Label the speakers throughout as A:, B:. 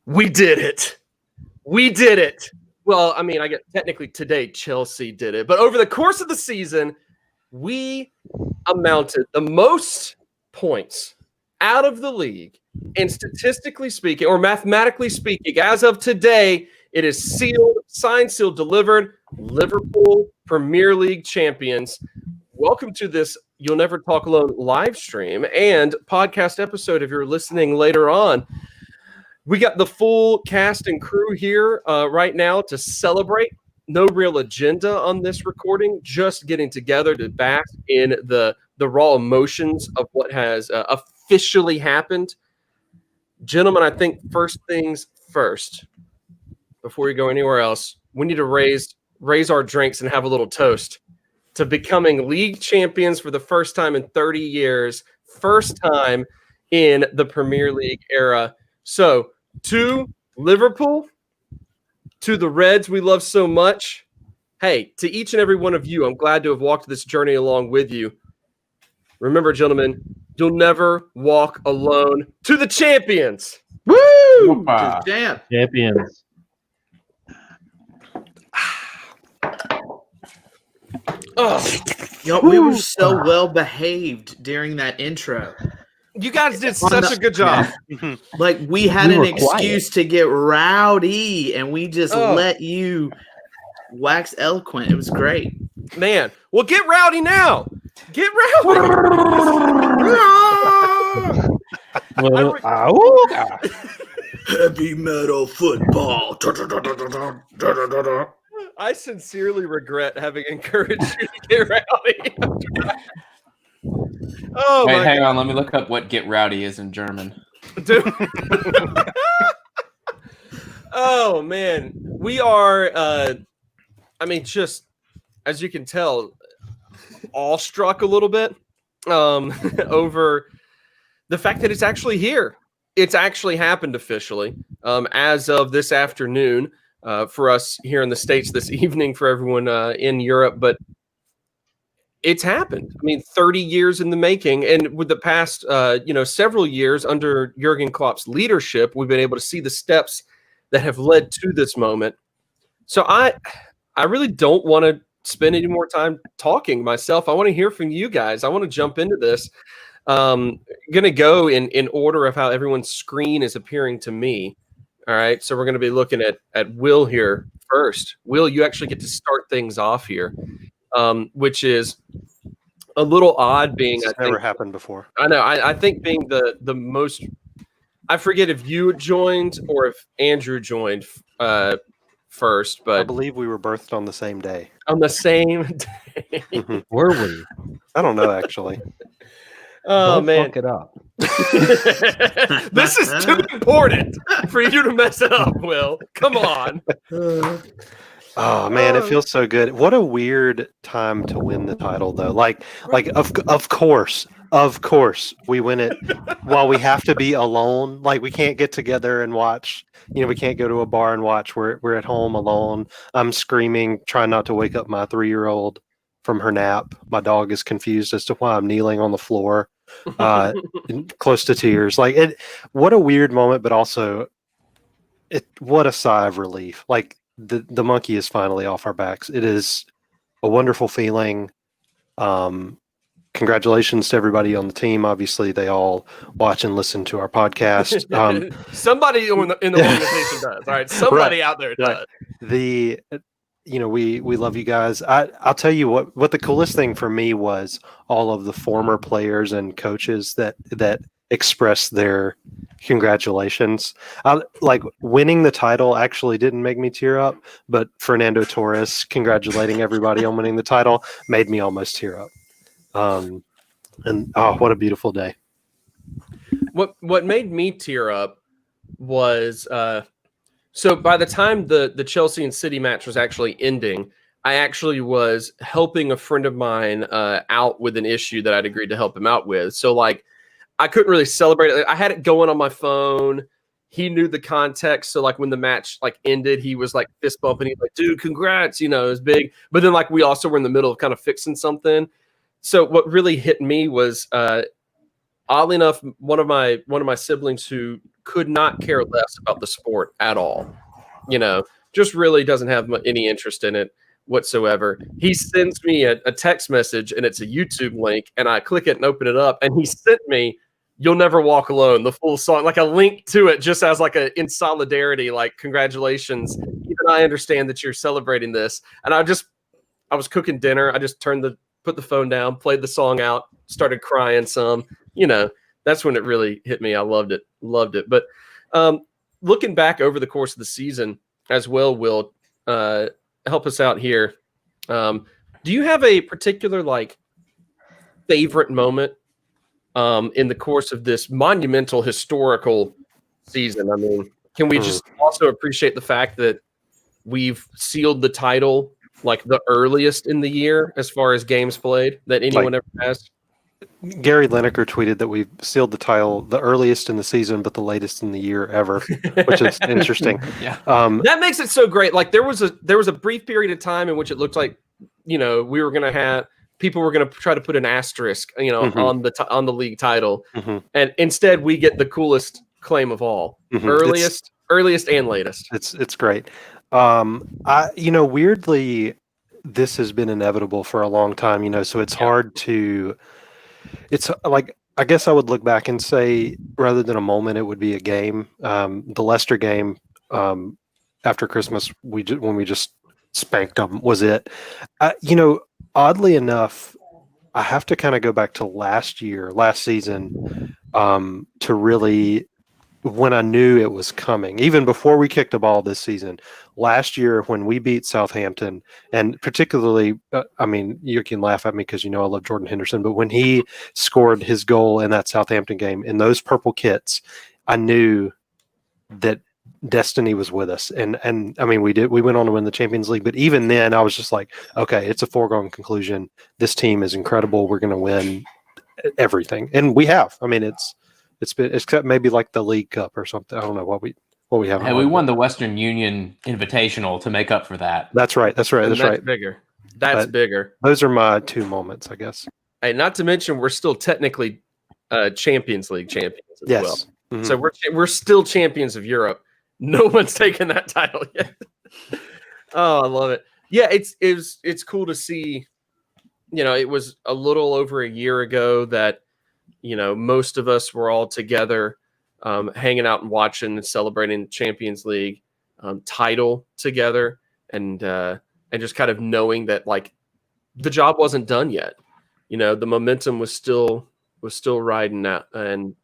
A: We did it. We did it. Well, I mean, I get technically today Chelsea did it, but over the course of the season, we amounted the most points out of the league. And statistically speaking, or mathematically speaking, as of today, it is sealed, signed, sealed, delivered. Liverpool Premier League champions. Welcome to this You'll Never Talk Alone live stream and podcast episode if you're listening later on. We got the full cast and crew here right now to celebrate. No real agenda on this recording, just getting together to bask in the raw emotions of what has officially happened. Gentlemen, I think first things first, before we go anywhere else, we need to raise our drinks and have a little toast to becoming league champions for the first time in 30 years, first time in the Premier League era. So, to Liverpool, to the Reds we love so much, hey, to each and every one of you, I'm glad to have walked this journey along with you. Remember, gentlemen, you'll never walk alone. To the champions!
B: Woo!
C: To the
B: Champions.
A: Oh,
C: Yo, we were so well behaved during that intro.
A: you guys did such a good job.
C: Like we had
B: We
C: an
B: were
C: excuse to get rowdy, and we just
A: Oh.
C: let you wax eloquent. It was great.
A: Man, well, get rowdy now. Get rowdy.
C: Heavy metal football.
A: I sincerely regret having encouraged you to get rowdy. Oh,
D: Wait,
A: my
D: hang on. Let me look up what "get rowdy" is in German.
A: dude. Oh, man. We are, I mean, just as you can tell, awestruck a little bit over the fact that it's actually here. It's actually happened officially as of this afternoon for us here in the States, this evening for everyone in Europe. But it's happened. I mean, 30 years in the making. And with the past, several years under Jurgen Klopp's leadership, we've been able to see the steps that have led to this moment. So I really don't want to spend any more time talking myself. I want to hear from you guys. I want to jump into this. Going to go in order of how everyone's screen is appearing to me. All right. So we're going to be looking at Will here first. Will, you actually get to start things off here, which is a little odd being.
E: This has never happened before.
A: I know. I think being the most. I forget if you joined or if Andrew joined first,
E: I
A: but
E: believe we were birthed on the same day.
A: on the same day.
B: Were we?
E: I don't know, actually.
A: Oh,
B: Don't
A: man.
B: fuck it up.
A: This is too important for you to mess up, Will. Come on.
E: Oh man, it feels so good. What a weird time to win the title, though. Like of course, we win it while we have to be alone. Like we can't get together and watch. We can't go to a bar and watch. We're at home alone. I'm screaming, trying not to wake up my 3-year-old from her nap. My dog is confused as to why I'm kneeling on the floor, close to tears. Like it. What a weird moment, but also, what a sigh of relief. Like. The monkey is finally off our backs. It is a wonderful feeling. Congratulations to everybody on the team. Obviously, they all watch and listen to our podcast.
A: Somebody in the organization does. All right, somebody
E: Right,
A: out there
E: right.
A: does.
E: We love you guys. I'll tell you what the coolest thing for me was all of the former players and coaches that expressed their congratulations. Like winning the title actually didn't make me tear up, but Fernando Torres congratulating everybody on winning the title made me almost tear up. What a beautiful day.
A: What made me tear up was so by the time the Chelsea and City match was actually ending, I actually was helping a friend of mine out with an issue that I'd agreed to help him out with. So like I couldn't really celebrate it. I had it going on my phone. He knew the context. So like when the match like ended, he was like fist bumping. He's like, dude, congrats. It was big. But then like we also were in the middle of kind of fixing something. So what really hit me was oddly enough, one of my siblings who could not care less about the sport at all, just really doesn't have any interest in it whatsoever. He sends me a text message, and it's a YouTube link, and I click it and open it up, and he sent me "You'll Never Walk Alone," the full song, like a link to it, just as like in solidarity, like, congratulations. Even I understand that you're celebrating this. And I was cooking dinner. I just put the phone down, played the song out, started crying some. That's when it really hit me. I loved it. But looking back over the course of the season as well, Will, help us out here. Do you have a particular favorite moment in the course of this monumental historical season? I mean, can we just also appreciate the fact that we've sealed the title the earliest in the year as far as games played that anyone ever has?
E: Gary Lineker tweeted that we've sealed the title the earliest in the season, but the latest in the year ever, which is interesting.
D: Yeah.
A: That makes it so great. There was a brief period of time in which it looked like, we were going to have people were going to try to put an asterisk, on the league title, and instead we get the coolest claim of all, earliest and latest.
E: It's great. Weirdly, this has been inevitable for a long time. So it's hard to. It's I guess I would look back and say, rather than a moment, it would be a game. The Leicester game after Christmas, when we just spanked them, was it. Oddly enough, I have to kind of go back to last season, to really, when I knew it was coming, even before we kicked the ball this season. Last year, when we beat Southampton, and particularly, you can laugh at me because I love Jordan Henderson, but when he scored his goal in that Southampton game in those purple kits, I knew that destiny was with us. And we went on to win the Champions League, but even then I was just like, okay, it's a foregone conclusion. This team is incredible. We're going to win everything. And we have. It's been, except maybe the League Cup or something. I don't know what we have.
D: Hey, we won the Western Union Invitational to make up for that.
E: That's right. That's right.
A: Bigger. That's bigger.
E: Those are my two moments, I guess.
A: Hey, not to mention we're still technically Champions League champions as well. Mm-hmm. So we're still champions of Europe. No one's taken that title yet. Oh, I love it. Yeah, it's cool to see. It was a little over a year ago that most of us were all together, hanging out and watching and celebrating the Champions League title together, and just kind of knowing that the job wasn't done yet. The momentum was still riding out, and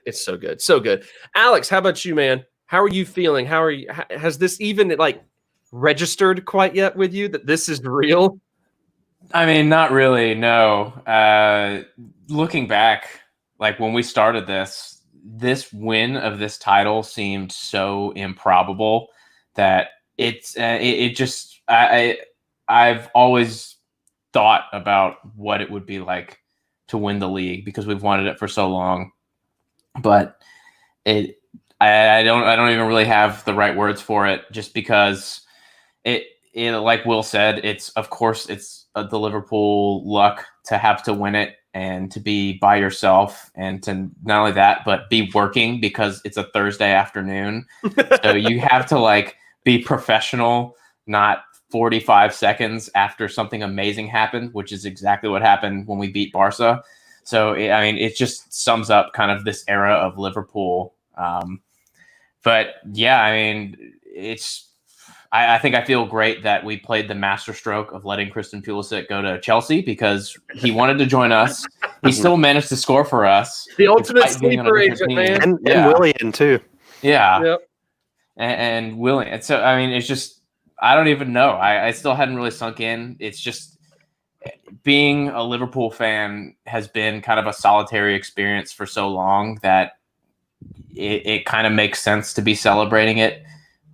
A: it's so good, so good. Alex, how about you, man? How are you feeling? How are you? Has this even registered quite yet with you that this is real?
D: Not really. No. Looking back, when we started this win of this title seemed so improbable that I've always thought about what it would be like to win the league because we've wanted it for so long, but I don't even really have the right words for it, just because it like Will said, it's the Liverpool luck to have to win it and to be by yourself, and to not only that, but be working because it's a Thursday afternoon. So you have to be professional, not 45 seconds after something amazing happened, which is exactly what happened when we beat Barca. So, it just sums up kind of this era of Liverpool. But yeah, I think I feel great that we played the masterstroke of letting Christian Pulisic go to Chelsea because he wanted to join us. He still managed to score for us.
A: The ultimate sleeper agent, man.
E: And Willian, too.
D: Yeah.
A: Yep.
D: And Willian. And so, it's just, I don't even know. I still hadn't really sunk in. It's just being a Liverpool fan has been kind of a solitary experience for so long that it kind of makes sense to be celebrating it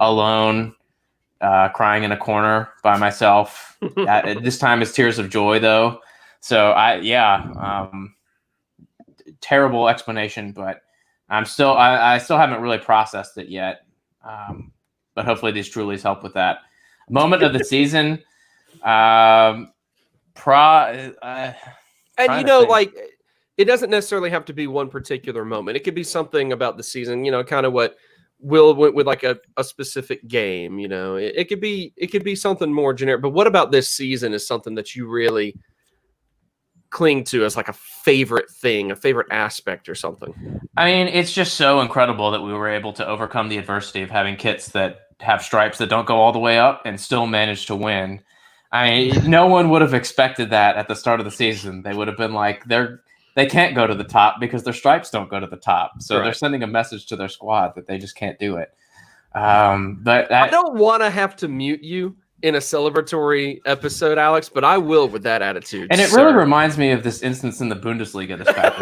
D: alone. Crying in a corner by myself. This time it's tears of joy, though. So terrible explanation, but I still haven't really processed it yet. But hopefully these Trulies help with that. Moment of the season.
A: it doesn't necessarily have to be one particular moment. It could be something about the season, kind of what Will went with, like a specific game. It could be something more generic. But what about this season is something that you really cling to as like a favorite thing, a favorite aspect or something?
D: I mean, it's just so incredible that we were able to overcome the adversity of having kits that have stripes that don't go all the way up and still manage to win. I mean, no one would have expected that at the start of the season. They would have been like, they can't go to the top because their stripes don't go to the top. So they're sending a message to their squad that they just can't do it. But
A: I don't want to have to mute you in a celebratory episode, Alex, but I will with that attitude.
D: And it really reminds me of this instance in the Bundesliga this past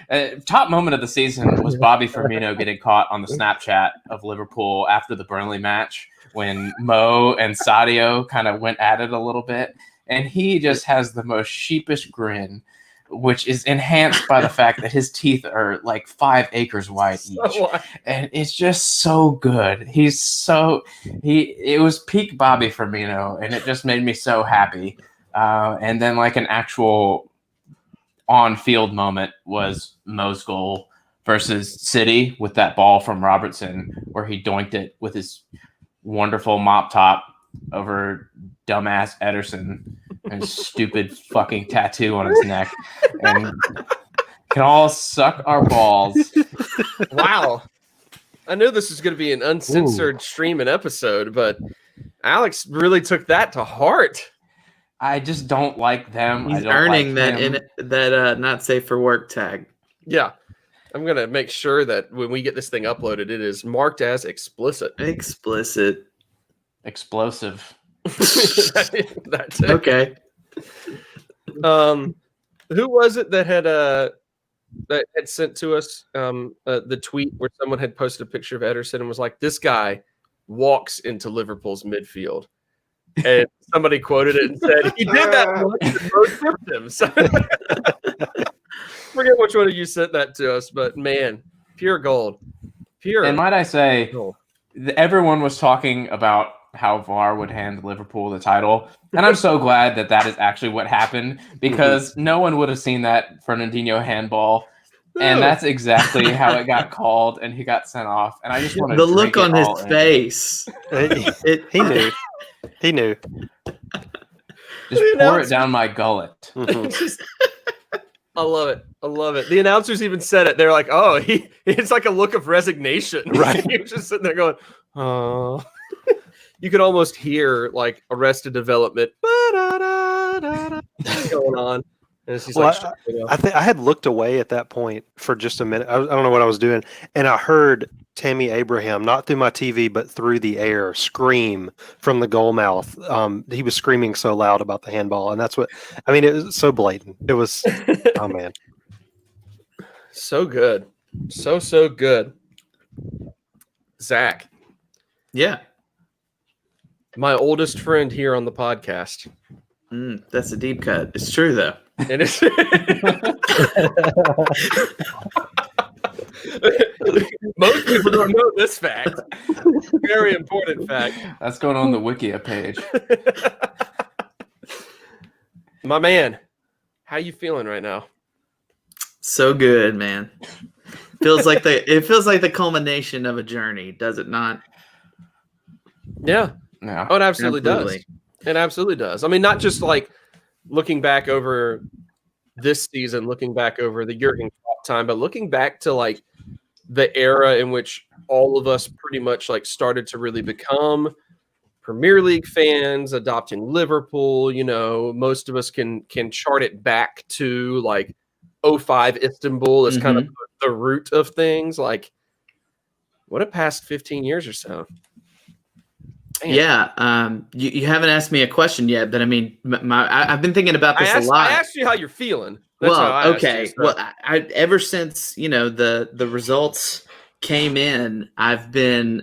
D: week. Top moment of the season was Bobby Firmino getting caught on the Snapchat of Liverpool after the Burnley match when Mo and Sadio kind of went at it a little bit. And he just has the most sheepish grin, which is enhanced by the fact that his teeth are like 5 acres wide each. And it's just so good. It was peak Bobby Firmino, and it just made me so happy. And then like an actual on-field moment was Mo's goal versus City with that ball from Robertson where he doinked it with his wonderful mop top over dumbass Ederson and his stupid fucking tattoo on his neck, and can all suck our balls.
A: Wow. I knew this was going to be an uncensored stream and episode, but Alex really took that to heart.
D: I just don't like them.
C: He's earning that not safe for work tag.
A: Yeah. I'm going to make sure that when we get this thing uploaded, it is marked as explicit.
C: Explicit.
D: Explosive.
A: That's it.
C: Okay.
A: Who was it that had sent to us the tweet where someone had posted a picture of Ederson and was like, "This guy walks into Liverpool's midfield," and somebody quoted it and said, "He did that once and most symptoms." Forget which one of you sent that to us, but man, pure gold. Pure.
D: And might I say,
A: gold.
D: Everyone was talking about how VAR would hand Liverpool the title. And I'm so glad that is actually what happened, because no one would have seen that Fernandinho handball. And that's exactly how it got called, and he got sent off. And I just want to
C: the look on his face.
E: He knew. He knew.
D: Just pour it down my gullet.
A: I love it. I love it. The announcers even said it. They're like, "Oh, it's like a look of resignation."
E: Right.
A: He was just sitting there going, "Oh." You could almost hear like Arrested Development going on. And it's just
E: I had looked away at that point for just a minute. I don't know what I was doing, and I heard Tammy Abraham, not through my TV but through the air, scream from the goal mouth. He was screaming so loud about the handball, and that's what I mean. It was so blatant. It was oh man,
A: so good, so good. Zach,
C: yeah,
A: my oldest friend here on the podcast.
C: That's a deep cut. It's true though.
A: And it's most people don't know this fact. Very important fact.
D: That's going on the Wikia page.
A: My man, how you feeling right now?
C: So good, man. It feels like the culmination of a journey, does it not?
A: Yeah.
D: No.
A: Oh, it absolutely does. It absolutely does. I mean, not just like looking back over this season, looking back over the Jurgen Klopp time, but looking back to like the era in which all of us pretty much like started to really become Premier League fans, adopting Liverpool. Most of us can chart it back to like 05 Istanbul as kind of the root of things. Like, what a past 15 years or so. Man.
C: Yeah, you haven't asked me a question yet, but I mean, I've been thinking about this a lot.
A: I asked you how you're feeling.
C: Okay. Well, I ever since the results came in, I've been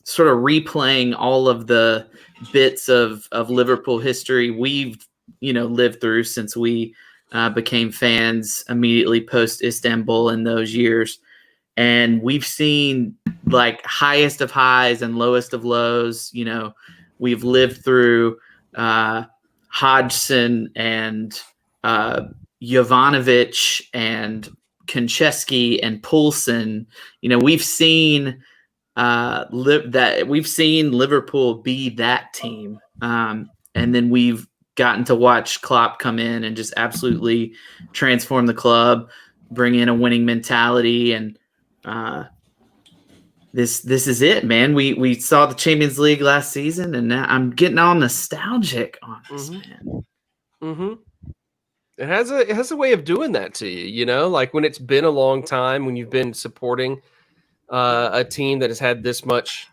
C: sort of replaying all of the bits of Liverpool history we've lived through since we became fans immediately post Istanbul in those years. And we've seen like highest of highs and lowest of lows. We've lived through Hodgson and Jovanovic and Konchesky and Poulsen. We've seen we've seen Liverpool be that team, and then we've gotten to watch Klopp come in and just absolutely transform the club, bring in a winning mentality, and this is it, man. We saw the Champions League last season, and now I'm getting all nostalgic on this, man.
A: Mm-hmm. It has a way of doing that to you, like when it's been a long time, when you've been supporting a team that has had this much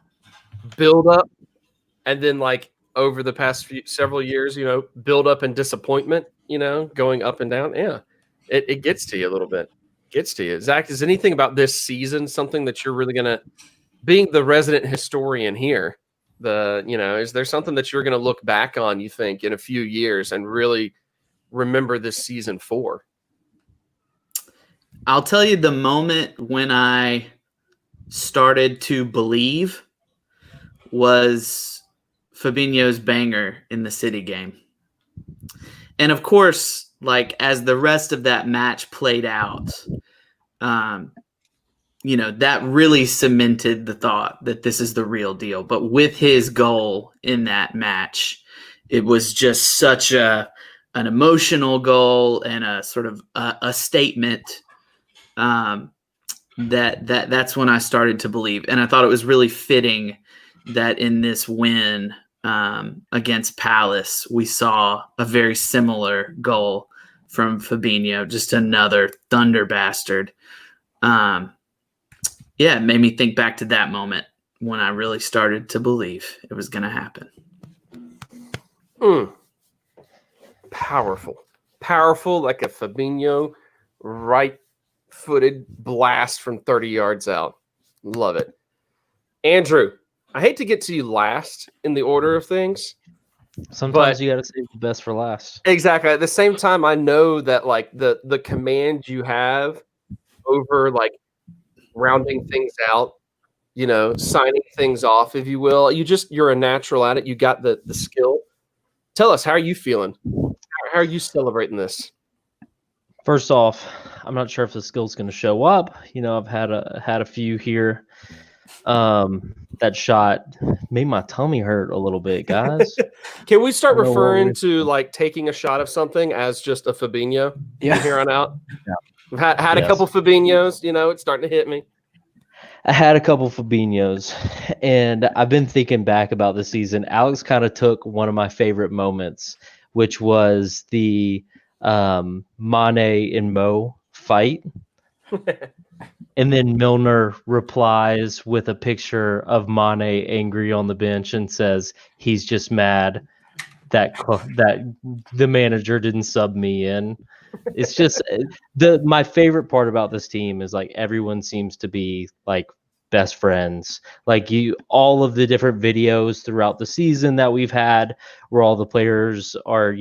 A: build up, and then like over the past several years, build up and disappointment, going up and down. Yeah, it gets to you a little bit. Gets to you. Zach, is anything about this season something that you're really gonna, being the resident historian here, is there something that you're gonna look back on, you think, in a few years and really remember this season for?
C: I'll tell you the moment when I started to believe was Fabinho's banger in the City game. And of course, like as the rest of that match played out, that really cemented the thought that this is the real deal. But with his goal in that match, it was just such an emotional goal and a sort of a statement that's when I started to believe. And I thought it was really fitting that in this win against Palace, we saw a very similar goal from Fabinho, just another thunder bastard. It made me think back to that moment when I really started to believe it was going to happen.
A: Powerful, like a Fabinho right-footed blast from 30 yards out. Love it. Andrew, I hate to get to you last in the order of things.
B: Sometimes you got to save the best for last.
A: Exactly. At the same time, I know that like the command you have over like rounding things out, signing things off, if you will. You're a natural at it. You got the skill. Tell us, how are you feeling? How are you celebrating this?
B: First off, I'm not sure if the skill's going to show up. I've had a few here. That shot made my tummy hurt a little bit, guys.
A: Can we start referring to like taking a shot of something as just a Fabinho from here on out? Yeah. We've had a couple Fabinhos, it's starting to hit me.
B: I had a couple Fabinhos, and I've been thinking back about this season. Alex kind of took one of my favorite moments, which was the Mane and Mo fight. And then Milner replies with a picture of Mane angry on the bench and says he's just mad that the manager didn't sub me in. It's just my favorite part about this team is like everyone seems to be like best friends. Like all of the different videos throughout the season that we've had where all the players are,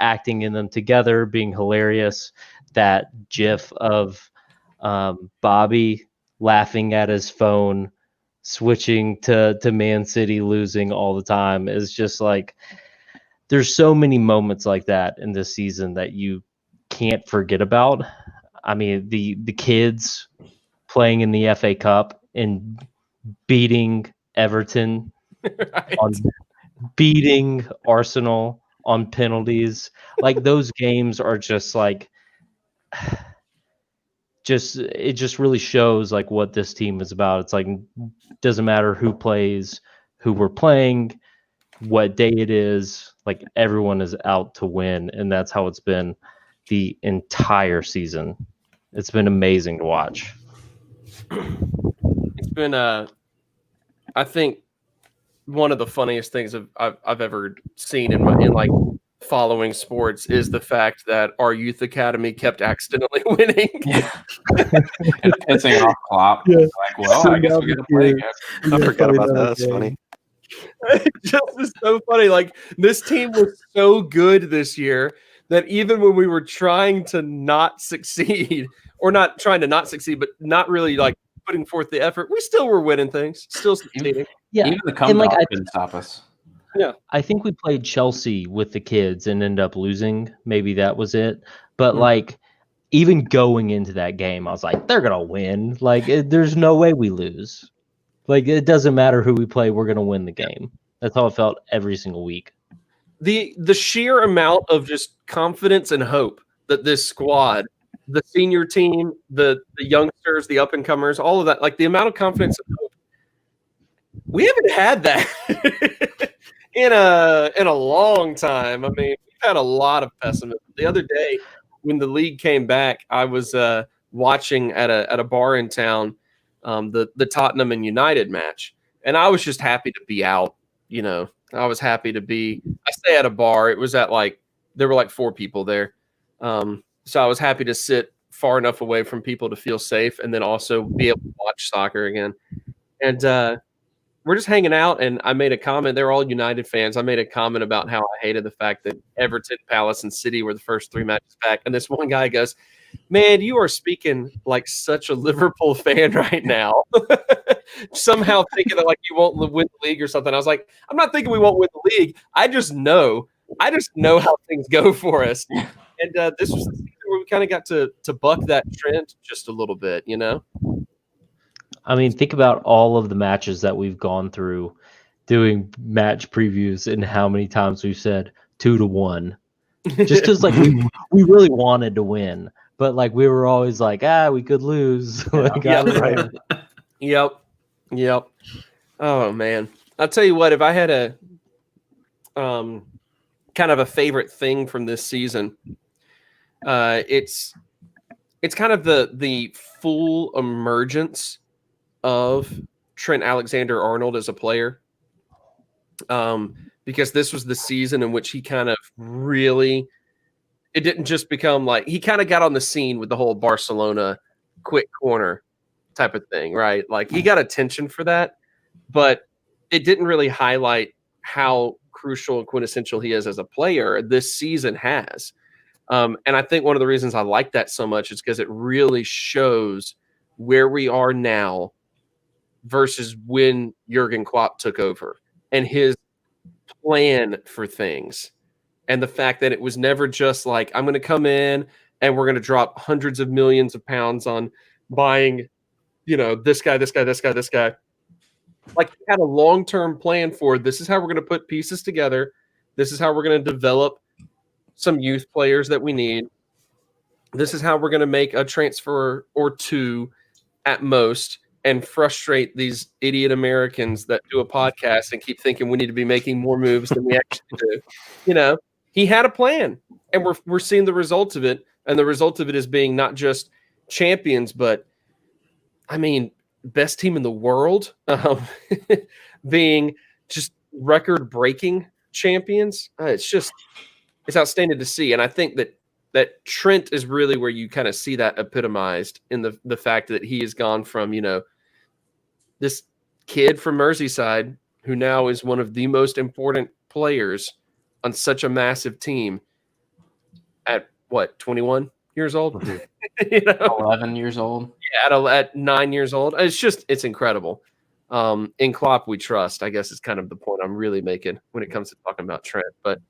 B: acting in them together, being hilarious. That GIF of Bobby laughing at his phone, switching to Man City losing all the time is just like, there's so many moments like that in this season that you can't forget about. I mean, the kids playing in the FA Cup and beating Everton,
A: Right.
B: on beating Arsenal on penalties. Like those games are just like, it just really shows like what this team is about. It's like, doesn't matter who plays, who we're playing, what day it is, like everyone is out to win. And that's how it's been the entire season. It's been amazing to watch.
A: It's been, I think, one of the funniest things I've ever seen in like following sports is the fact that our youth academy kept accidentally winning.
D: Yeah. Pissing off Klopp.
B: Yeah.
D: Like, well, I guess we got to play again.
E: I forgot about that. That's funny.
A: It just is so funny. Like this team was so good this year that even when we were trying to not succeed, or not trying to not succeed, but not really like putting forth the effort, we still were winning things, still succeeding.
B: Yeah.
D: Even the comeback didn't stop us.
B: I think we played Chelsea with the kids and ended up losing. Maybe that was it. But
A: Mhm.
B: like, even going into that game, I was like, they're gonna win. Like, there's no way we lose. Like, it doesn't matter who we play, we're gonna win the game. That's how it felt every single week.
A: The sheer amount of just confidence and hope that this squad, the senior team, the youngsters, the up and comers, all of that, like the amount of confidence and hope, we haven't had that in a long time. I mean, we've had a lot of pessimism. The other day, when the league came back, I was watching at a bar in town, the Tottenham and United match, and I was just happy to be out. You know, I was happy to be. I stay at a bar. It was at there were like 4 people there, so I was happy to sit far enough away from people to feel safe, and then also be able to watch soccer again. And we're just hanging out, and I made a comment. They're all United fans. I made a comment about how I hated the fact that Everton, Palace, and City were the first 3 matches back. And this one guy goes, "Man, you are speaking like such a Liverpool fan right now." Somehow thinking that like you won't win the league or something. I was like, I'm not thinking we won't win the league. I just know how things go for us. And this was the season where we kind of got to buck that trend just a little bit, you know?
B: I mean, think about all of the matches that we've gone through doing match previews and how many times we've said 2-1. Just because like we really wanted to win, but like we were always like, we could lose. Like,
A: Yeah,
B: right.
A: Yep. Oh man. I'll tell you what, if I had a kind of a favorite thing from this season, it's kind of the full emergence of Trent Alexander-Arnold as a player. Because this was the season in which he kind of really, it didn't just become like, he kind of got on the scene with the whole Barcelona quick corner type of thing, right? Like he got attention for that, but it didn't really highlight how crucial and quintessential he is as a player. This season has. And I think one of the reasons I like that so much is because it really shows where we are now versus when Jurgen Klopp took over and his plan for things. And the fact that it was never just like, I'm going to come in and we're going to drop hundreds of millions of pounds on buying, this guy. Like, he had a long-term plan for, this is how we're going to put pieces together. This is how we're going to develop some youth players that we need. This is how we're going to make a transfer or 2 at most and frustrate these idiot Americans that do a podcast and keep thinking we need to be making more moves than we actually do. He had a plan, and we're seeing the results of it. And the result of it is being not just champions, but I mean, best team in the world, being just record-breaking champions. It's outstanding to see. And I think that Trent is really where you kind of see that epitomized in the fact that he has gone from, this kid from Merseyside who now is one of the most important players on such a massive team at 21 years old?
D: 11 years old.
A: Yeah, at 9 years old. It's incredible. In Klopp we trust, I guess is kind of the point I'm really making when it comes to talking about Trent. But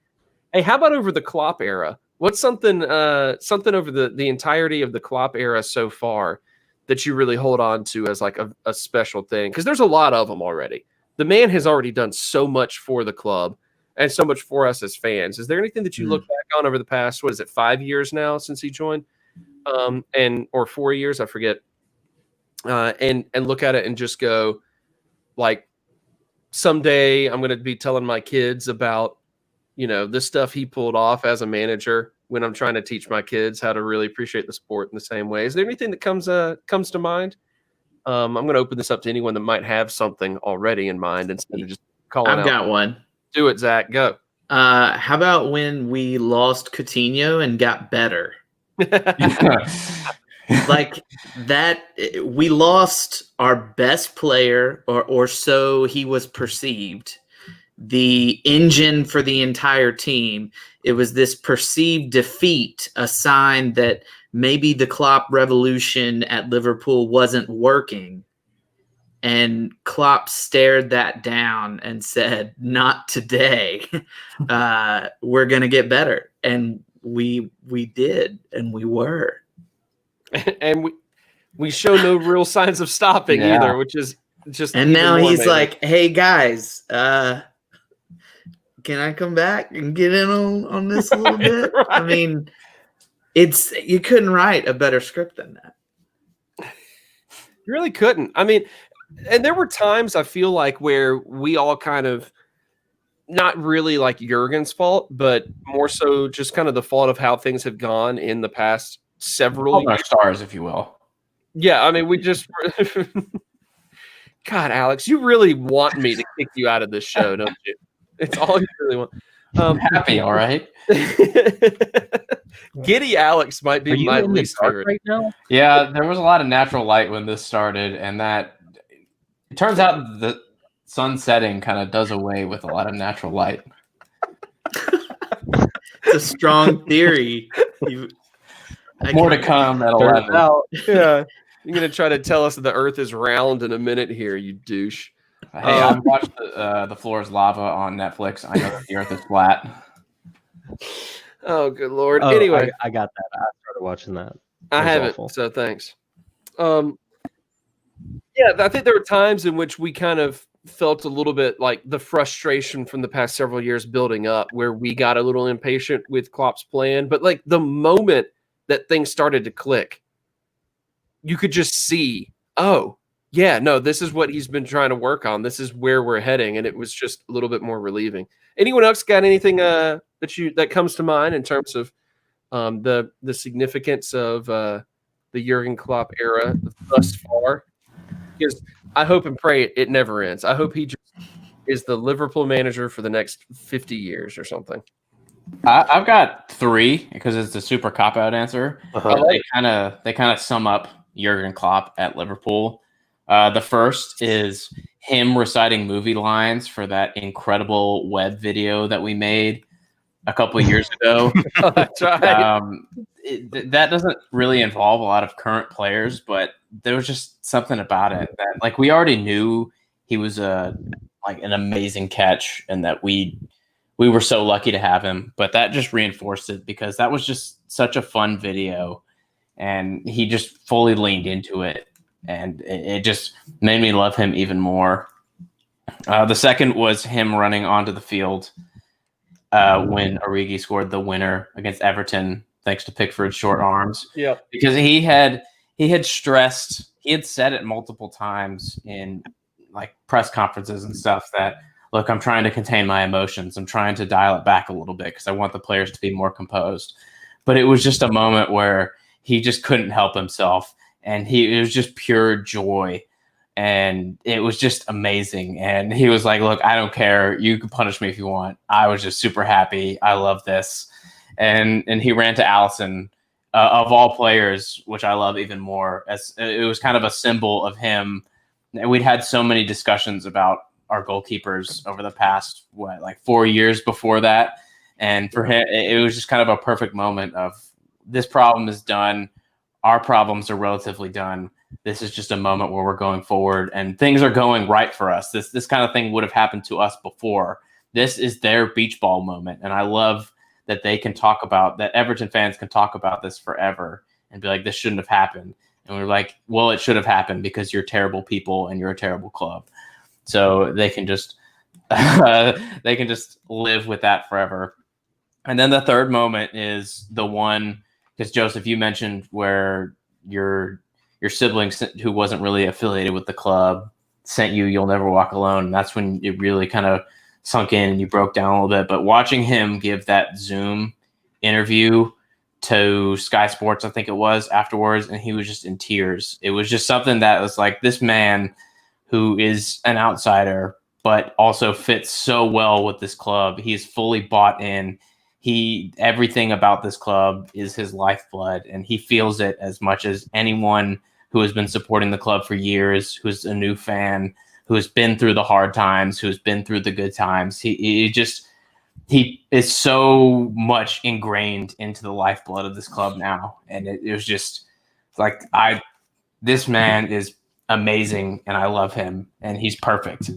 A: hey, how about over the Klopp era? What's something over the entirety of the Klopp era so far that you really hold on to as like a special thing? Because there's a lot of them already. The man has already done so much for the club and so much for us as fans. Is there anything that you look back on over the past, 5 years now since he joined? Or 4 years, I forget. And look at it and just go, like, someday I'm going to be telling my kids about, this stuff he pulled off as a manager when I'm trying to teach my kids how to really appreciate the sport in the same way. Is there anything that comes to mind? I'm going to open this up to anyone that might have something already in mind instead of just calling out.
C: I've got one.
A: Do it, Zach. Go.
C: How about when we lost Coutinho and got better? Like that, we lost our best player, or so he was perceived, the engine for the entire team. It was this perceived defeat, a sign that maybe the Klopp revolution at Liverpool wasn't working. And Klopp stared that down and said, "Not today. We're going to get better." And we did, and we were.
A: And we show no real signs of stopping
D: Yeah.
A: either, which is just.
C: And
A: even
C: now
A: more
C: he's
A: amazing.
C: like, "Hey guys, can I come back and get in on this a little bit?" I
A: Right.
C: mean, you couldn't write a better script than that.
A: You really couldn't. I mean, and there were times I feel like where we all kind of, not really like Jurgen's fault, but more so just kind of the fault of how things have gone in the past several
D: All our
A: years.
D: stars, if you will.
A: Yeah, I mean, we just. God, Alex, you really want me to kick you out of this show, don't you? It's all you really want.
D: I'm happy, all right.
A: Giddy Alex might
B: Are
A: be
B: you
A: my
B: in the
A: least
B: dark
A: favorite.
B: right now?
D: Yeah, there was a lot of natural light when this started, and that it turns out the sun setting kind of does away with a lot of natural light.
C: It's a strong theory.
D: More to come at
B: Turns
D: 11.
B: out,
A: Yeah. You're going to try to tell us that the earth is round in a minute here, you douche.
D: Hey, I've watched The Floor is Lava on Netflix. I know that the earth is flat.
A: Oh, good Lord.
B: oh,
A: Anyway,
B: I got that. I started watching that.
A: I
B: That's
A: haven't,
B: awful.
A: so thanks. Yeah, I think there were times in which we kind of felt a little bit like the frustration from the past several years building up, where we got a little impatient with Klopp's plan. But like the moment that things started to click, you could just see, oh, yeah, no, this is what he's been trying to work on. This is where we're heading, and it was just a little bit more relieving. Anyone else got anything that comes to mind in terms of the significance of the Jurgen Klopp era thus far? Because I hope and pray it never ends. I hope he just is the Liverpool manager for the next 50 years or something.
D: I've got 3 because it's a super cop-out answer.
E: Uh-huh.
D: They kind of sum up Jurgen Klopp at Liverpool. The first is him reciting movie lines for that incredible web video that we made a couple of years ago.
A: Oh, that's right.
D: That doesn't really involve a lot of current players, but there was just something about it that, like, we already knew he was an amazing catch, and that we were so lucky to have him. But that just reinforced it, because that was just such a fun video, and he just fully leaned into it, and it just made me love him even more. The second was him running onto the field when Origi scored the winner against Everton, thanks to Pickford's short arms.
A: Yeah.
D: Because he had stressed, he had said it multiple times in like press conferences and stuff that, look, I'm trying to contain my emotions. I'm trying to dial it back a little bit because I want the players to be more composed. But it was just a moment where he just couldn't help himself, and it was just pure joy. And it was just amazing. And he was like, look, I don't care. You can punish me if you want. I was just super happy. I love this. And he ran to Alisson, of all players, which I love even more, as it was kind of a symbol of him. And we'd had so many discussions about our goalkeepers over the past, 4 years before that. And for him, it was just kind of a perfect moment of, this problem is done. Our problems are relatively done. This is just a moment where we're going forward and things are going right for us. This kind of thing would have happened to us before. This is their beach ball moment. And I love that they can talk about that. Everton fans can talk about this forever and be like, this shouldn't have happened. And we're like, well, it should have happened because you're terrible people and you're a terrible club. So they can just live with that forever. And then the third moment is the one, because Joseph, you mentioned where your sibling who wasn't really affiliated with the club sent you "You'll Never Walk Alone." And that's when it really kind of sunk in and you broke down a little bit. But watching him give that Zoom interview to Sky Sports, I think it was, afterwards, and he was just in tears. It was just something that was like, this man who is an outsider but also fits so well with this club. He's fully bought in. Everything about this club is his lifeblood, and he feels it as much as anyone who has been supporting the club for years, who's a new fan, who has been through the hard times, who's been through the good times. He is so much ingrained into the lifeblood of this club now. And it was just like, this man is amazing, and I love him, and he's perfect.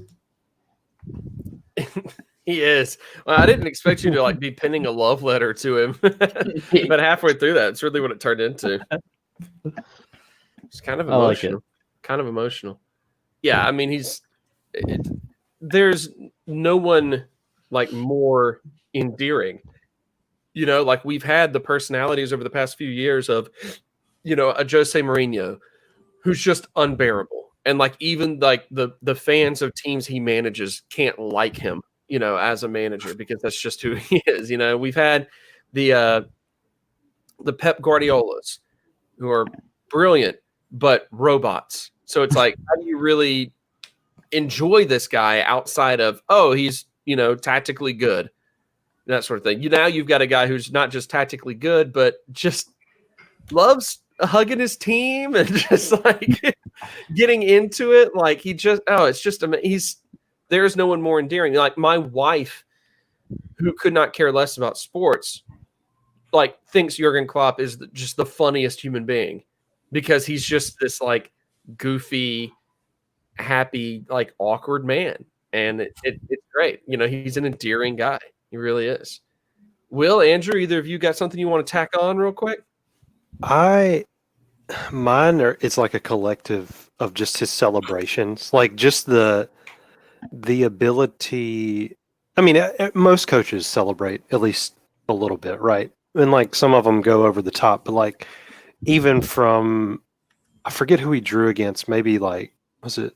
A: He is. Well, I didn't expect you to like be penning a love letter to him, but halfway through that, it's really what it turned into. It's kind of
B: I like
A: emotional. Kind of emotional. Yeah, I mean, there's no one like more endearing. You know, like we've had the personalities over the past few years of, you know, a Jose Mourinho who's just unbearable. And like even like the fans of teams he manages can't like him, you know, as a manager because that's just who he is. You know, we've had the Pep Guardiolas who are brilliant but robots. So it's like, how do you really enjoy this guy outside of, oh, he's, you know, tactically good, that sort of thing. Now you've got a guy who's not just tactically good, but just loves hugging his team and just like getting into it. Like it's just there's no one more endearing. Like my wife, who could not care less about sports, like thinks Jurgen Klopp is just the funniest human being because he's just this like goofy, happy, like awkward man. And it's great. You know, he's an endearing guy. He really is. Will, Andrew, either of you got something you want to tack on real quick?
E: It's like a collective of just his celebrations, like just the ability. I mean, most coaches celebrate at least a little bit, right? And like some of them go over the top, but like even from, I forget who he drew against, maybe like, was it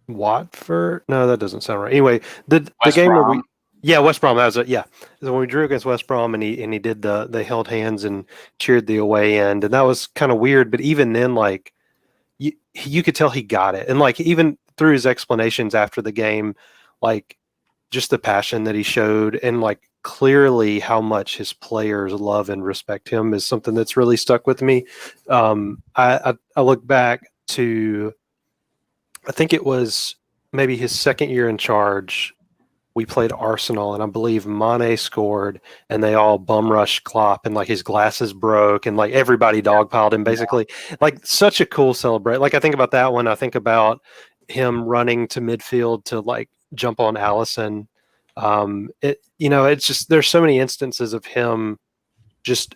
E: Watford? No, that doesn't sound right. Anyway, the game
D: Brom.
E: West Brom. That was it. Yeah, when we drew against West Brom, and he did they held hands and cheered the away end, and that was kind of weird. But even then, like you could tell he got it, and like even through his explanations after the game, like just the passion that he showed, and like clearly how much his players love and respect him is something that's really stuck with me. I look back to, I think it was maybe his second year in charge. We played Arsenal, and I believe Mane scored, and they all bum rushed Klopp, and like his glasses broke, and like everybody dogpiled him basically. Like such a cool celebration. Like I think about that one. I think about him running to midfield to like jump on Allison. It's just, there's so many instances of him just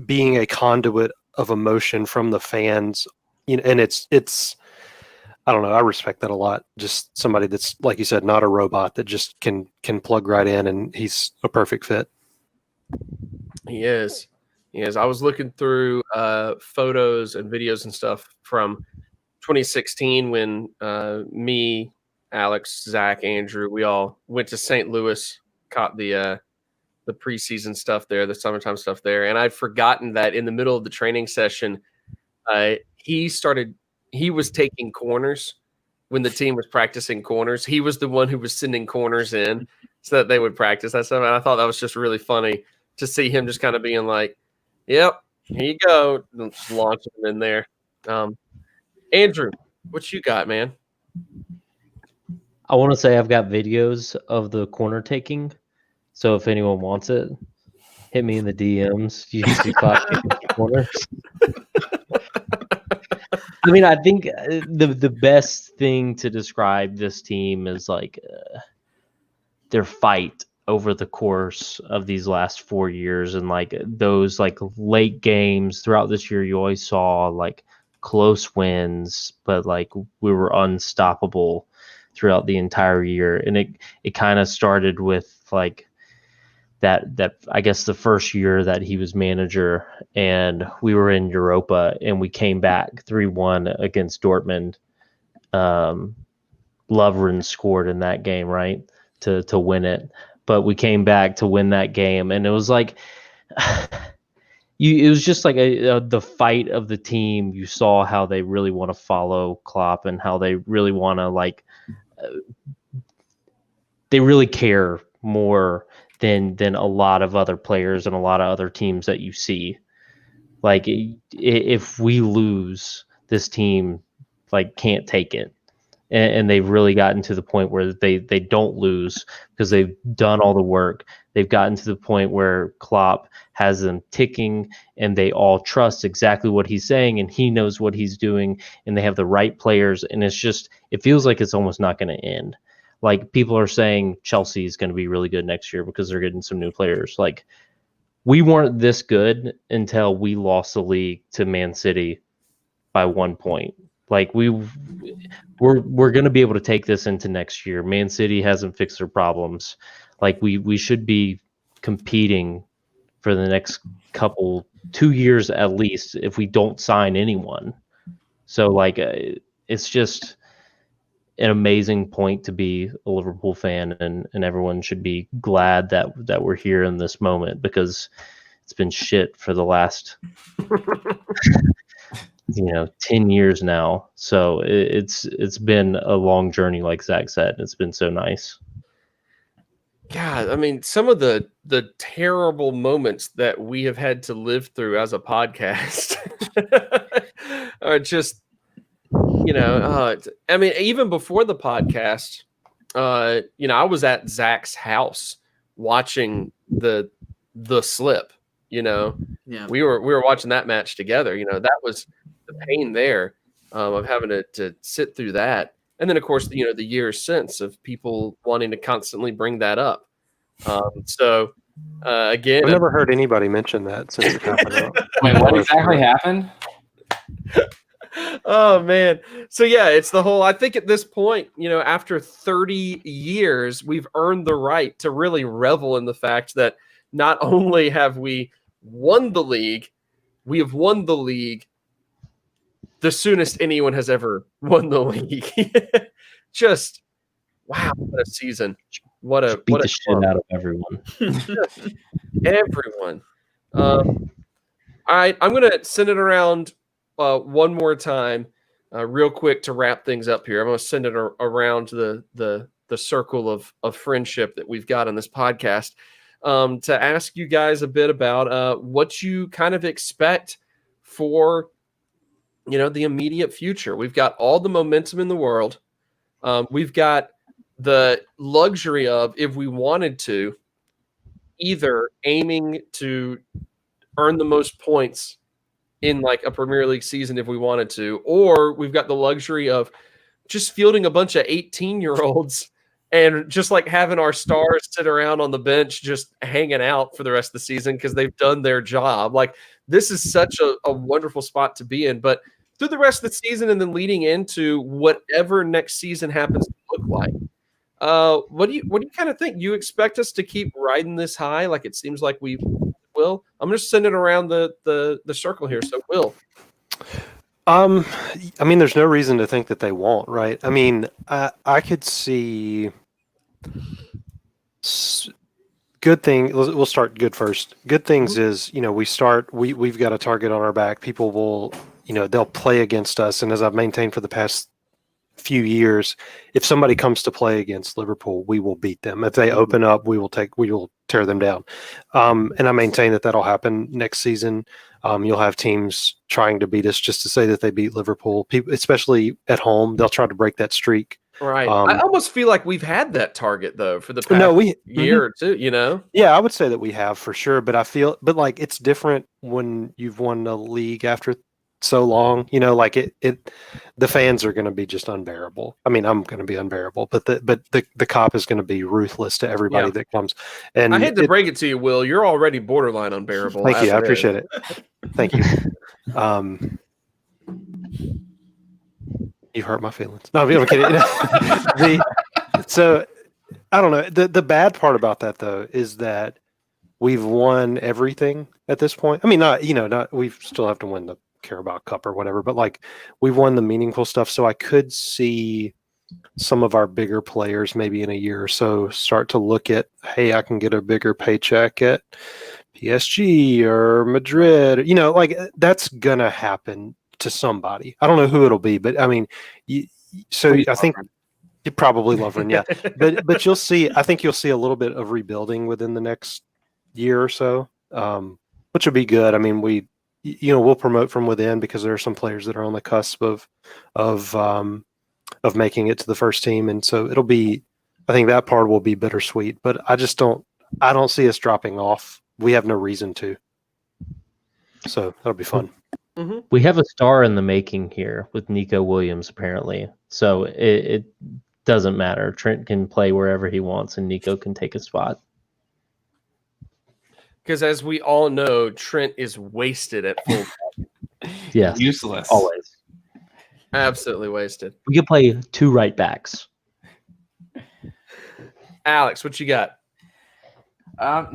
E: being a conduit of emotion from the fans. You know, and it's. I don't know. I respect that a lot. Just somebody that's, like you said, not a robot that just can plug right in, and he's a perfect fit.
A: He is. I was looking through photos and videos and stuff from 2016 when me, Alex, Zach, Andrew, we all went to St. Louis, caught the preseason stuff there, the summertime stuff there, and I'd forgotten that in the middle of the training session, he was taking corners when the team was practicing corners. He was the one who was sending corners in so that they would practice that stuff. And I thought that was just really funny to see him just kind of being like, yep, here you go. And just launching him in there. Andrew, what you got, man?
B: I want to say I've got videos of the corner taking. So if anyone wants it, hit me in the DMs. You see Klopp taking corners. I mean, I think the best thing to describe this team is like their fight over the course of these last 4 years, and like those like late games throughout this year, you always saw like close wins, but like we were unstoppable throughout the entire year. And it kind of started with like that I guess the first year that he was manager, and we were in Europa and we came back 3-1 against Dortmund. Lovren scored in that game, right? To win it. But we came back to win that game, and it was like it was just like the fight of the team. You saw how they really want to follow Klopp and how they really want to like they really care more than a lot of other players and a lot of other teams that you see. Like if we lose, this team like can't take it. and they've really gotten to the point where they don't lose because they've done all the work. They've gotten to the point where Klopp has them ticking, and they all trust exactly what he's saying, and he knows what he's doing, and they have the right players, and it feels like it's almost not going to end. Like, people are saying Chelsea is going to be really good next year because they're getting some new players. Like, we weren't this good until we lost the league to Man City by 1 point. Like, we're going to be able to take this into next year. Man City hasn't fixed their problems. Like, we should be competing for the next 2 years at least if we don't sign anyone. So, like, it's just an amazing point to be a Liverpool fan, and everyone should be glad that we're here in this moment, because it's been shit for the last 10 years now. So it's been a long journey, like Zach said. It's been so nice.
A: God, I mean, some of the terrible moments that we have had to live through as a podcast are just, I mean, even before the podcast, I was at Zach's house watching the slip.
C: Yeah.
A: We were watching that match together. That was the pain there of having to sit through that. And then, of course, the years since of people wanting to constantly bring that up. Again,
E: I've never heard anybody mention that since it happened.
D: Wait, what exactly happened?
A: Oh, man. So, yeah, it's the whole, I think at this point, after 30 years, we've earned the right to really revel in the fact that not only have we won the league, we have won the league the soonest anyone has ever won the league. Just, wow, what a season.
B: Beat the shit out of everyone.
A: Everyone. All right, I'm going to send it around one more time real quick to wrap things up here. I'm going to send it around the circle of friendship that we've got on this podcast to ask you guys a bit about what you kind of expect for the immediate future. We've got all the momentum in the world. We've got the luxury of, if we wanted to, either aiming to earn the most points in like a Premier League season if we wanted to, or we've got the luxury of just fielding a bunch of 18-year-olds and just like having our stars sit around on the bench just hanging out for the rest of the season because they've done their job. Like, this is such a wonderful spot to be in. But through the rest of the season and then leading into whatever next season happens to look like, what do you kind of think? You expect us to keep riding this high like it seems like we will? I'm just sending around the circle here. So, Will.
E: I mean, there's no reason to think that they won't, right? I mean, I could see good thing. We'll start good first. Good things is, we've got a target on our back. People will, they'll play against us. And as I've maintained for the past few years, if somebody comes to play against Liverpool, we will beat them. If they open up, we will tear them down. And I maintain that that'll happen next season. You'll have teams trying to beat us just to say that they beat Liverpool. People, especially at home, they'll try to break that streak.
A: Right. I almost feel like we've had that target though for the past year or two. Yeah,
E: I would say that we have for sure. But like it's different when you've won the league after so long. The fans are going to be just unbearable. I mean, I'm going to be unbearable, but the cop is going to be ruthless to everybody that comes. And
A: I hate to break it to you, Will, you're already borderline unbearable.
E: Thank you. I appreciate it. Thank you. You hurt my feelings. No, I'm kidding. So I don't know. The bad part about that though is that we've won everything at this point. I mean, we still have to win the Carabao Cup or whatever, but like we've won the meaningful stuff. So I could see some of our bigger players maybe in a year or so start to look at, hey, I can get a bigger paycheck at PSG or Madrid. Like that's gonna happen to somebody. I don't know who it'll be, but I mean, I think you probably Lovren, yeah. but you'll see. I think you'll see a little bit of rebuilding within the next year or so, which will be good. I mean, we'll promote from within because there are some players that are on the cusp of of making it to the first team, and so it'll be. I think that part will be bittersweet, but I don't see us dropping off. We have no reason to. So that'll be fun.
B: We have a star in the making here with Nico Williams, apparently. So it doesn't matter. Trent can play wherever he wants, and Nico can take a spot.
A: Because as we all know, Trent is wasted at full.
B: Yes,
D: Useless.
B: always.
A: Absolutely wasted.
B: We could play 2 right backs.
A: Alex, what you got?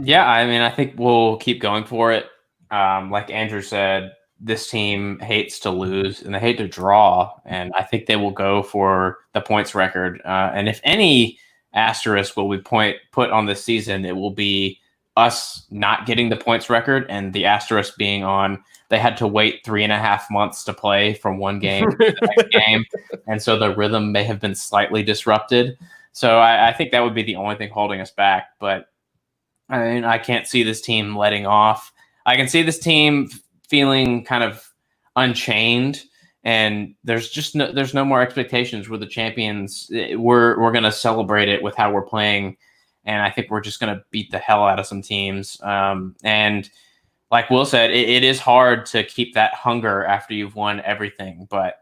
D: Yeah, I mean, I think we'll keep going for it. Like Andrew said, this team hates to lose and they hate to draw, and I think they will go for the points record. And if any asterisk will be put on this season, it will be us not getting the points record, and the asterisk being on they had to wait 3.5 months to play from one game to the next game, and so the rhythm may have been slightly disrupted. So I think that would be the only thing holding us back. But I mean, I can't see this team letting off. I can see this team feeling kind of unchained, and there's no more expectations. We're the champions. We're going to celebrate it with how we're playing, and I think we're just going to beat the hell out of some teams. And like Will said, it is hard to keep that hunger after you've won everything, but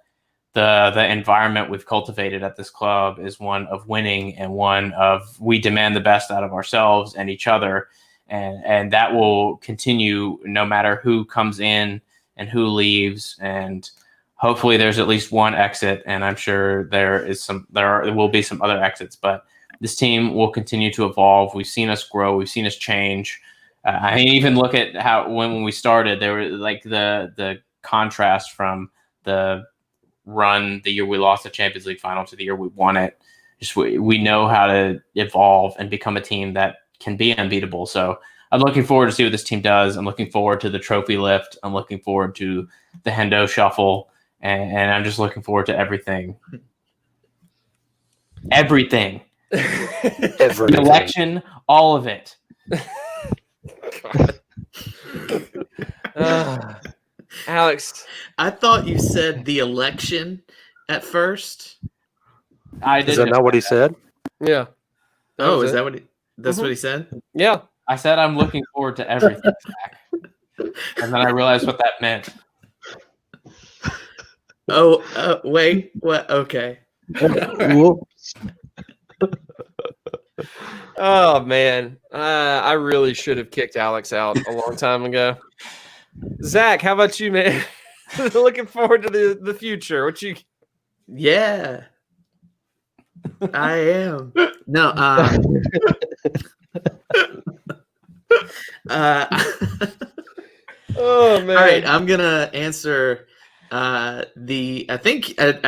D: the environment we've cultivated at this club is one of winning and one of we demand the best out of ourselves and each other. And that will continue no matter who comes in and who leaves. And hopefully there's at least one exit. And I'm sure there will be some other exits, but this team will continue to evolve. We've seen us grow. We've seen us change. I mean, even look at how when we started, there were like the contrast from the run the year we lost the Champions League final to the year we won it. Just we know how to evolve and become a team that can be unbeatable. So I'm looking forward to see what this team does. I'm looking forward to the trophy lift. I'm looking forward to the Hendo shuffle, and I'm just looking forward to everything. Everything. The election, all of it.
A: Alex,
C: I thought you said the election at first.
D: I did.
E: Is that not what he said?
A: yeah.
C: Oh,
A: was
C: is
A: it.
C: that what that's what he said?
A: Yeah.
D: I said I'm looking forward to everything, Zach. And then I realized what that meant.
C: Oh, wait, what? Okay.
B: Whoops.
A: Oh man, I really should have kicked Alex out a long time ago. Zach, how about you, man? Looking forward to the future. What you?
C: Yeah, I am. No,
A: Oh man!
C: all right, I'm gonna answer I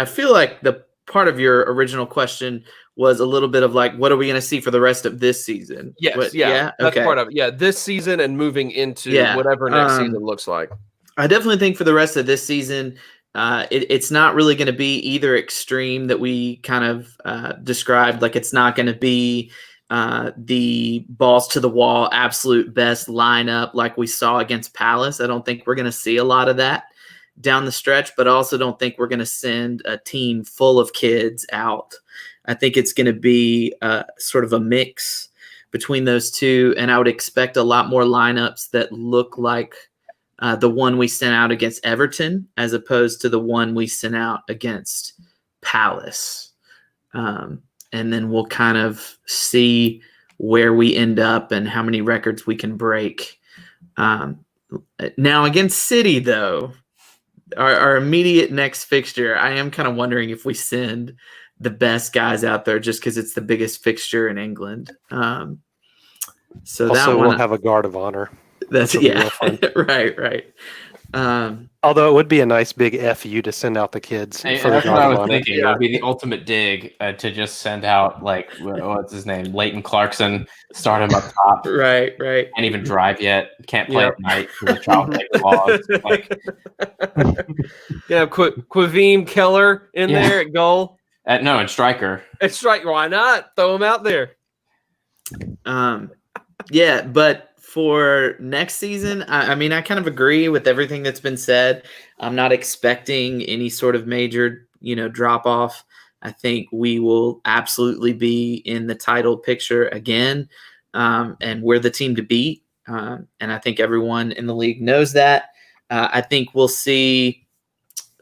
C: feel like the part of your original question was a little bit of like, what are we going to see for the rest of this season?
A: Yes, yeah, that's part of it. Yeah, this season and moving into whatever next season looks like.
C: I definitely think for the rest of this season, it's not really going to be either extreme that we kind of described. Like it's not going to be the balls to the wall, absolute best lineup like we saw against Palace. I don't think we're going to see a lot of that down the stretch, but I also don't think we're going to send a team full of kids out. I think it's going to be sort of a mix between those two, and I would expect a lot more lineups that look like the one we sent out against Everton as opposed to the one we sent out against Palace. And then we'll kind of see where we end up and how many records we can break. Now against City, though, our immediate next fixture, I am kind of wondering if we send the best guys out there just because it's the biggest fixture in England. So
E: also,
C: that
E: we'll have a guard of honor.
C: That's
E: real fun.
C: right.
E: Although it would be a nice big FU to send out the kids
D: Hey,
E: for the
D: that's what I
E: guard of
D: was
E: honor.
D: thinking. It would be the ultimate dig to just send out, like, what's his name? Leighton Clarkson, start him up top.
C: Right.
D: Can't even drive yet. Can't play at night because of child labor laws. Like,
A: Quavim Keller in there at goal.
D: no, and striker.
A: It's right. Why not? Throw him out there.
C: Yeah, but for next season, I mean, I kind of agree with everything that's been said. I'm not expecting any sort of major, drop off. I think we will absolutely be in the title picture again, and we're the team to beat. And I think everyone in the league knows that. I think we'll see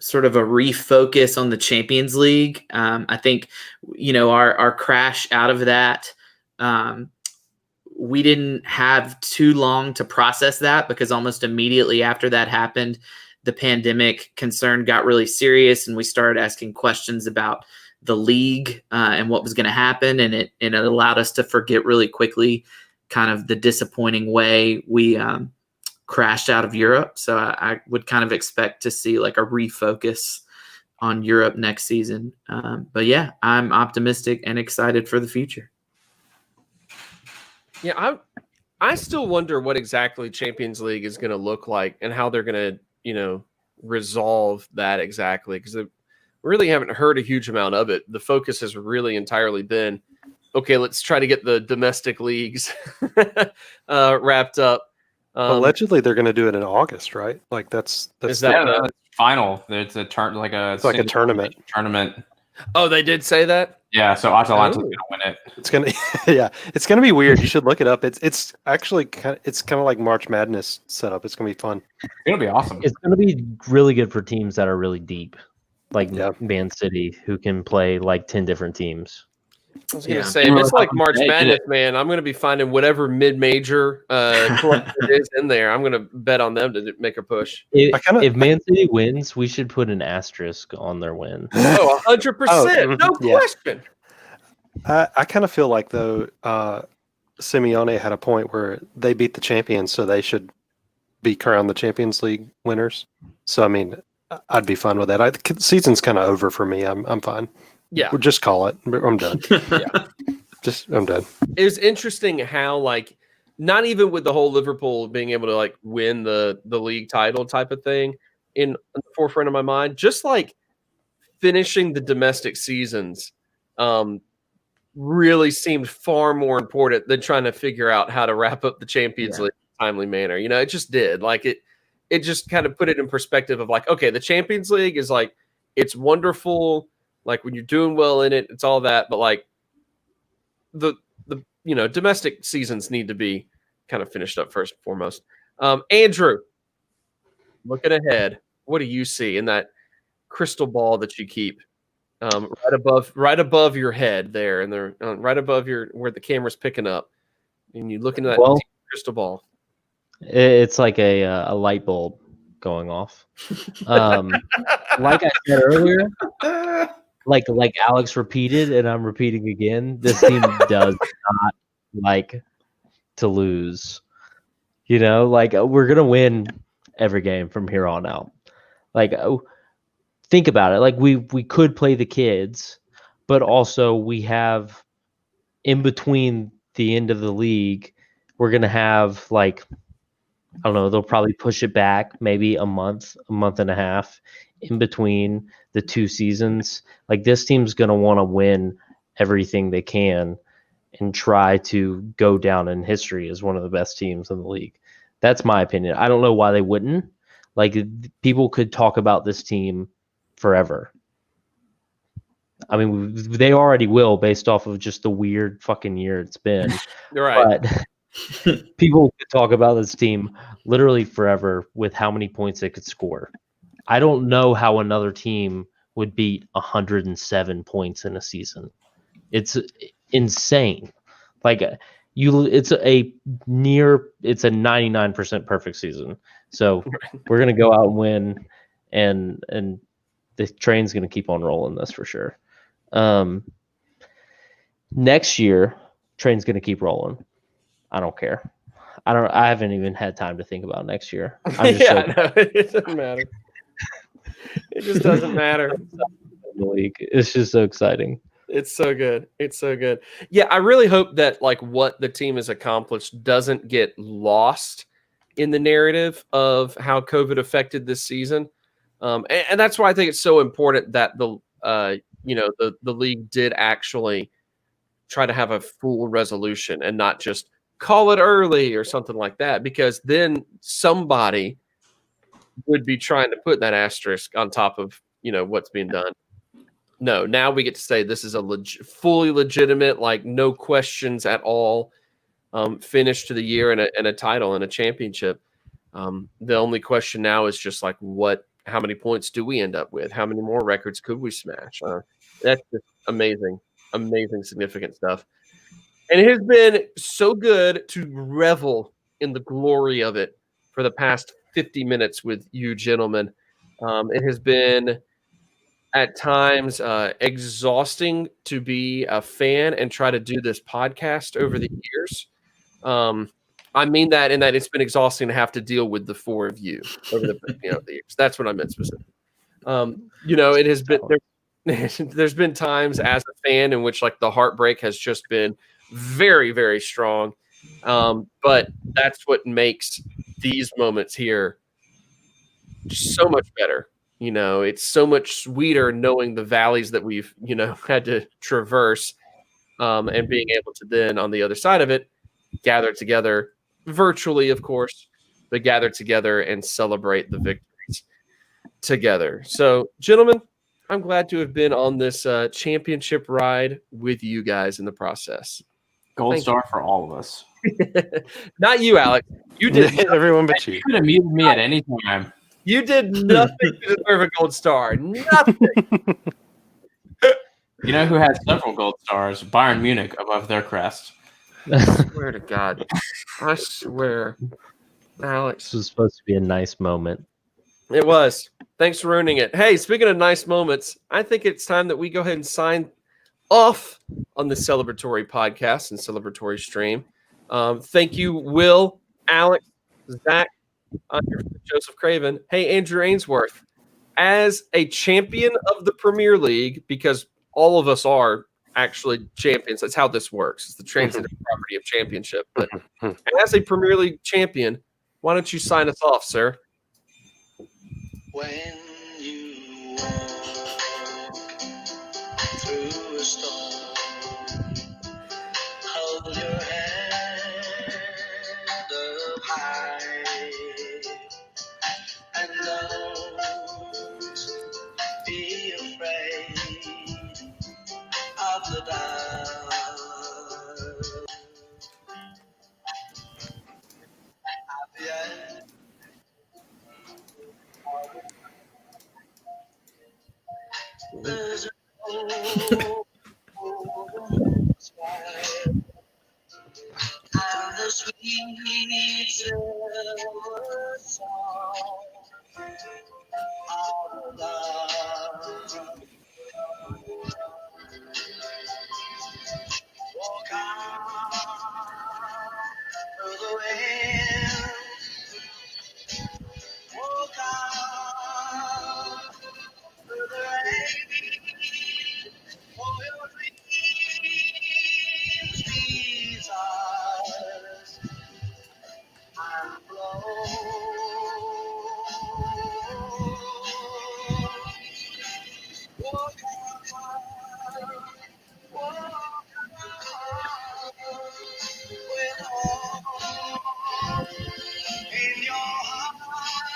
C: sort of a refocus on the Champions League. I think, our crash out of that, we didn't have too long to process that, because almost immediately after that happened, the pandemic concern got really serious, and we started asking questions about the league and what was going to happen. And it allowed us to forget really quickly kind of the disappointing way we crashed out of Europe. So I would kind of expect to see like a refocus on Europe next season. But yeah, I'm optimistic and excited for the future.
A: Yeah, I still wonder what exactly Champions League is going to look like and how they're going to, resolve that exactly, because we really haven't heard a huge amount of it. The focus has really entirely been, okay, let's try to get the domestic leagues wrapped up.
E: Allegedly, they're going to do it in August, right? Like that's
A: Is that
D: that's final. It's a
E: it's like a tournament.
D: Tournament.
A: Oh, they did say that?
D: Yeah, so Atalanta's
A: Oh.
D: going to win it.
E: It's gonna, it's gonna be weird. You should look it up. It's actually kind of like March Madness setup. It's gonna be fun.
D: It'll be awesome.
B: It's going to be really good for teams that are really deep, like
E: Yeah.
B: Man City, who can play like 10 different teams.
A: I was going
C: Yeah.
A: to say, if it's like March Madness, man, I'm going to be finding whatever mid-major club it is in there. I'm going to bet on them to make a push.
B: If Man City wins, we should put an asterisk on their win.
A: Oh, 100%. No
E: yeah.
A: question.
E: I kind of feel like though, Simeone had a point where they beat the champions, so they should be crowned the Champions League winners. So I mean, I'd be fine with that. The season's kind of over for me. I'm fine.
A: Yeah.
E: We'll just call it. I'm done. I'm done.
A: It was interesting how, like, not even with the whole Liverpool being able to, like, win the league title type of thing in the forefront of my mind, just, like, finishing the domestic seasons really seemed far more important than trying to figure out how to wrap up the Champions League in a timely manner. It just did. Like, it just kind of put it in perspective of, like, okay, the Champions League is, like, it's wonderful. Like, when you're doing well in it, it's all that. But, like, the domestic seasons need to be kind of finished up first and foremost. Andrew, looking ahead, what do you see in that crystal ball that you keep right above your head there, and they're right above where the camera's picking up, and you look into that crystal ball?
B: It's like a light bulb going off. Like I said earlier, like Alex repeated, and I'm repeating again, this team does not like to lose. Like, we're gonna win every game from here on out. Like, think about it. Like, we could play the kids, but also we have, in between the end of the league, we're gonna have, like, I don't know, they'll probably push it back maybe a month and a half in between the two seasons. Like, this team's going to want to win everything they can and try to go down in history as one of the best teams in the league. That's my opinion. I don't know why they wouldn't. Like, people could talk about this team forever. I mean, they already will, based off of just the weird fucking year it's been.
A: You're right.
B: But people could talk about this team literally forever with how many points they could score. I don't know how another team would beat 107 points in a season. It's insane. Like, it's a 99% perfect season. So we're gonna go out and win, and the train's gonna keep on rolling. That's for sure. Next year, train's gonna keep rolling. I don't care. I haven't even had time to think about next year. I'm just
A: no, it doesn't matter. It just doesn't matter.
B: the league. It's just so exciting.
A: It's so good. It's so good. Yeah, I really hope that, like, what the team has accomplished doesn't get lost in the narrative of how COVID affected this season. And that's why I think it's so important that the league did actually try to have a full resolution and not just call it early or something like that, because then somebody would be trying to put that asterisk on top of, what's being done. No, now we get to say this is a fully legitimate, like no questions at all, finish to the year and a title and a championship. The only question now is just like how many points do we end up with? How many more records could we smash? That's just amazing, significant stuff. And it has been so good to revel in the glory of it for the past 50 minutes with you gentlemen. It has been at times exhausting to be a fan and try to do this podcast over the years. I mean that in that it's been exhausting to have to deal with the four of you over the the years. That's what I meant specifically. It has been there's been times as a fan in which like the heartbreak has just been very, very strong. But that's what makes these moments here so much better. It's so much sweeter knowing the valleys that we've, had to traverse, and being able to then on the other side of it, gather together virtually, of course, but gather together and celebrate the victories together. So, gentlemen, I'm glad to have been on this championship ride with you guys in the process.
D: Gold star for all of us.
A: Not you, Alex. You did
E: everyone but you.
D: You could have muted me at any time.
A: You did nothing to deserve a gold star. Nothing.
D: You know who has several gold stars? Bayern Munich above their crest.
A: I swear to God. I swear. Alex.
B: This was supposed to be a nice moment.
A: It was. Thanks for ruining it. Hey, speaking of nice moments, I think it's time that we go ahead and sign off on the celebratory podcast and celebratory stream. Thank you, Will, Alex, Zach, Joseph Craven. Hey, Andrew Ainsworth. As a champion of the Premier League, because all of us are actually champions. That's how this works. It's the transitive property of championship. But as a Premier League champion, why don't you sign us off, sir?
F: When you walk through a storm, hold your head up high and don't be afraid of the dark. At the end, there's a sky and the sweet silver song of love. Walk on through the wind. Walk on through the rain. For your dreams, desires, and flow. Walk on, walk on, with all in your heart,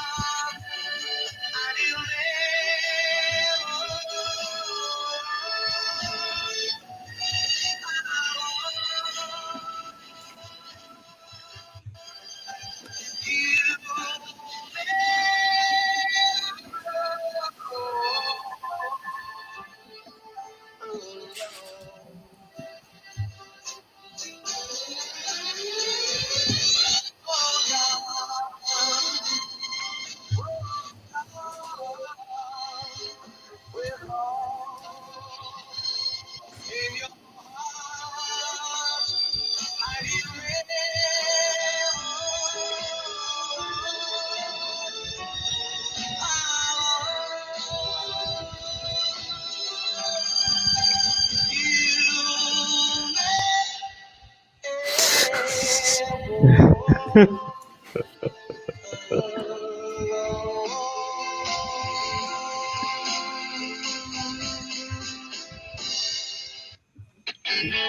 F: and you'll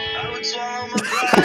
F: I would swallow my pride.